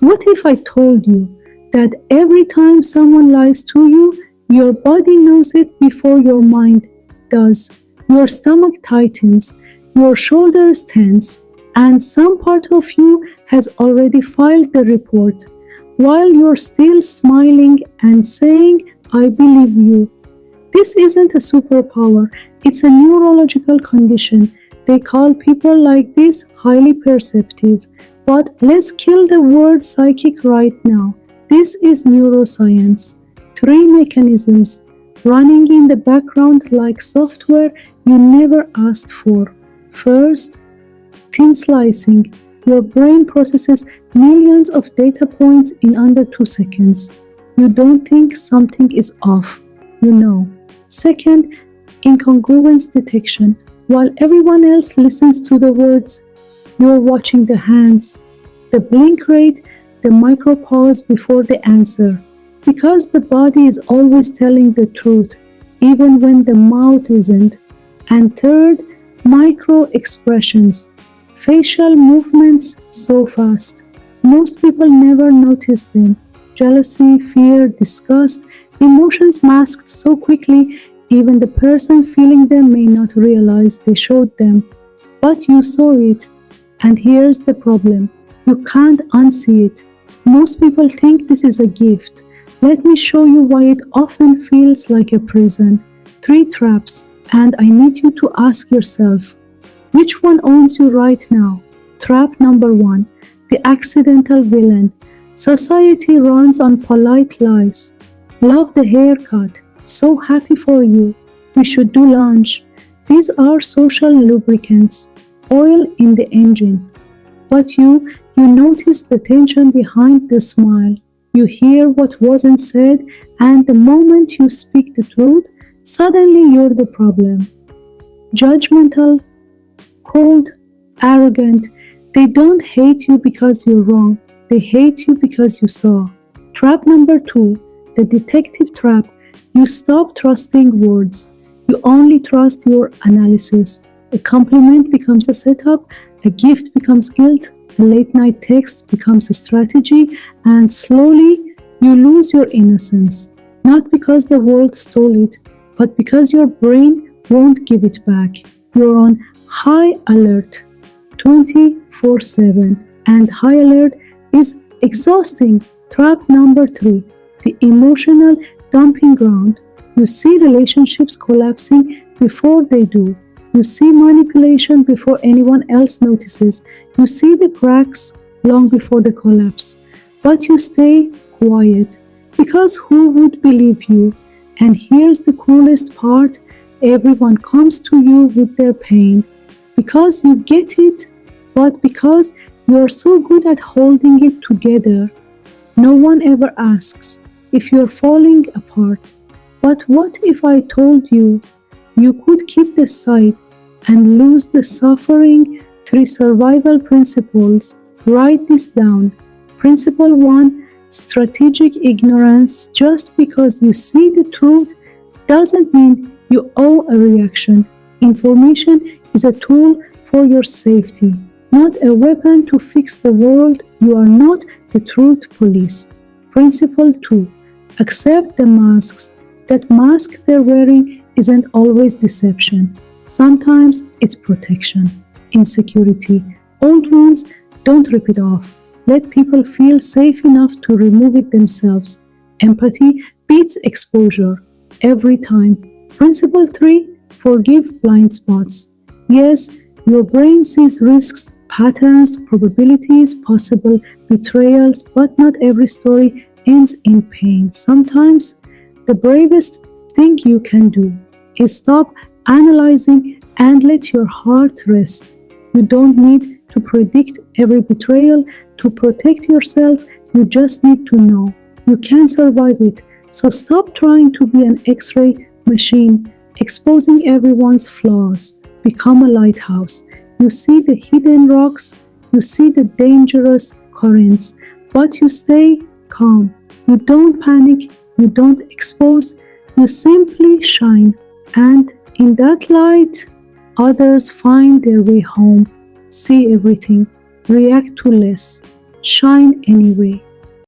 What if I told you that every time someone lies to you, your body knows it before your mind does? Your stomach tightens, your shoulders tense, and some part of you has already filed the report, while you're still smiling and saying, I believe you. This isn't a superpower, it's a neurological condition. They call people like this highly perceptive. But let's kill the word psychic right now. This is neuroscience. Three mechanisms running in the background like software you never asked for. First, thin slicing. Your brain processes millions of data points in under 2 seconds. You don't think something is off. You know. Second, incongruence detection. While everyone else listens to the words, you're watching the hands, the blink rate, the micro pause before the answer. Because the body is always telling the truth, even when the mouth isn't. And third, micro expressions. Facial movements so fast. Most people never notice them. Jealousy, fear, disgust, emotions masked so quickly, even the person feeling them may not realize they showed them. But you saw it. And here's the problem. You can't unsee it. Most people think this is a gift. Let me show you why it often feels like a prison. 3 traps, and I need you to ask yourself, which one owns you right now? Trap number 1, the accidental villain. Society runs on polite lies. Love the haircut. So happy for you. We should do lunch. These are social lubricants. Oil in the engine. But you notice the tension behind the smile. You hear what wasn't said, and the moment you speak the truth, suddenly you're the problem. Judgmental, cold, arrogant. They don't hate you because you're wrong. They hate you because you saw. Trap number 2, the detective trap. You stop trusting words. You only trust your analysis. A compliment becomes a setup, a gift becomes guilt, a late night text becomes a strategy, and slowly you lose your innocence. Not because the world stole it, but because your brain won't give it back. You're on high alert 24/7, and high alert is exhausting. Trap number 3, the emotional dumping ground. You see relationships collapsing before they do. You see manipulation before anyone else notices. You see the cracks long before the collapse. But you stay quiet because who would believe you? And here's the coolest part. Everyone comes to you with their pain because you get it, but because you're so good at holding it together. No one ever asks if you're falling apart. But what if I told you you could keep the sight and lose the suffering? 3 survival principles. Write this down. Principle 1, strategic ignorance. Just because you see the truth doesn't mean you owe a reaction. Information is a tool for your safety, not a weapon to fix the world. You are not the truth police. Principle 2, accept the masks. That mask they're wearing isn't always deception. Sometimes it's protection, insecurity. Old wounds, don't rip it off. Let people feel safe enough to remove it themselves. Empathy beats exposure every time. Principle 3, forgive blind spots. Yes, your brain sees risks, patterns, probabilities, possible betrayals, but not every story ends in pain. Sometimes the bravest thing you can do is stop analyzing and let your heart rest. You don't need to predict every betrayal to protect yourself. You just need to know you can survive it. So stop trying to be an X-ray machine, exposing everyone's flaws. Become a lighthouse. You see the hidden rocks, you see the dangerous currents, but you stay calm. You don't panic, you don't expose, you simply shine. And in that light, others find their way home. See everything, react to less, shine anyway.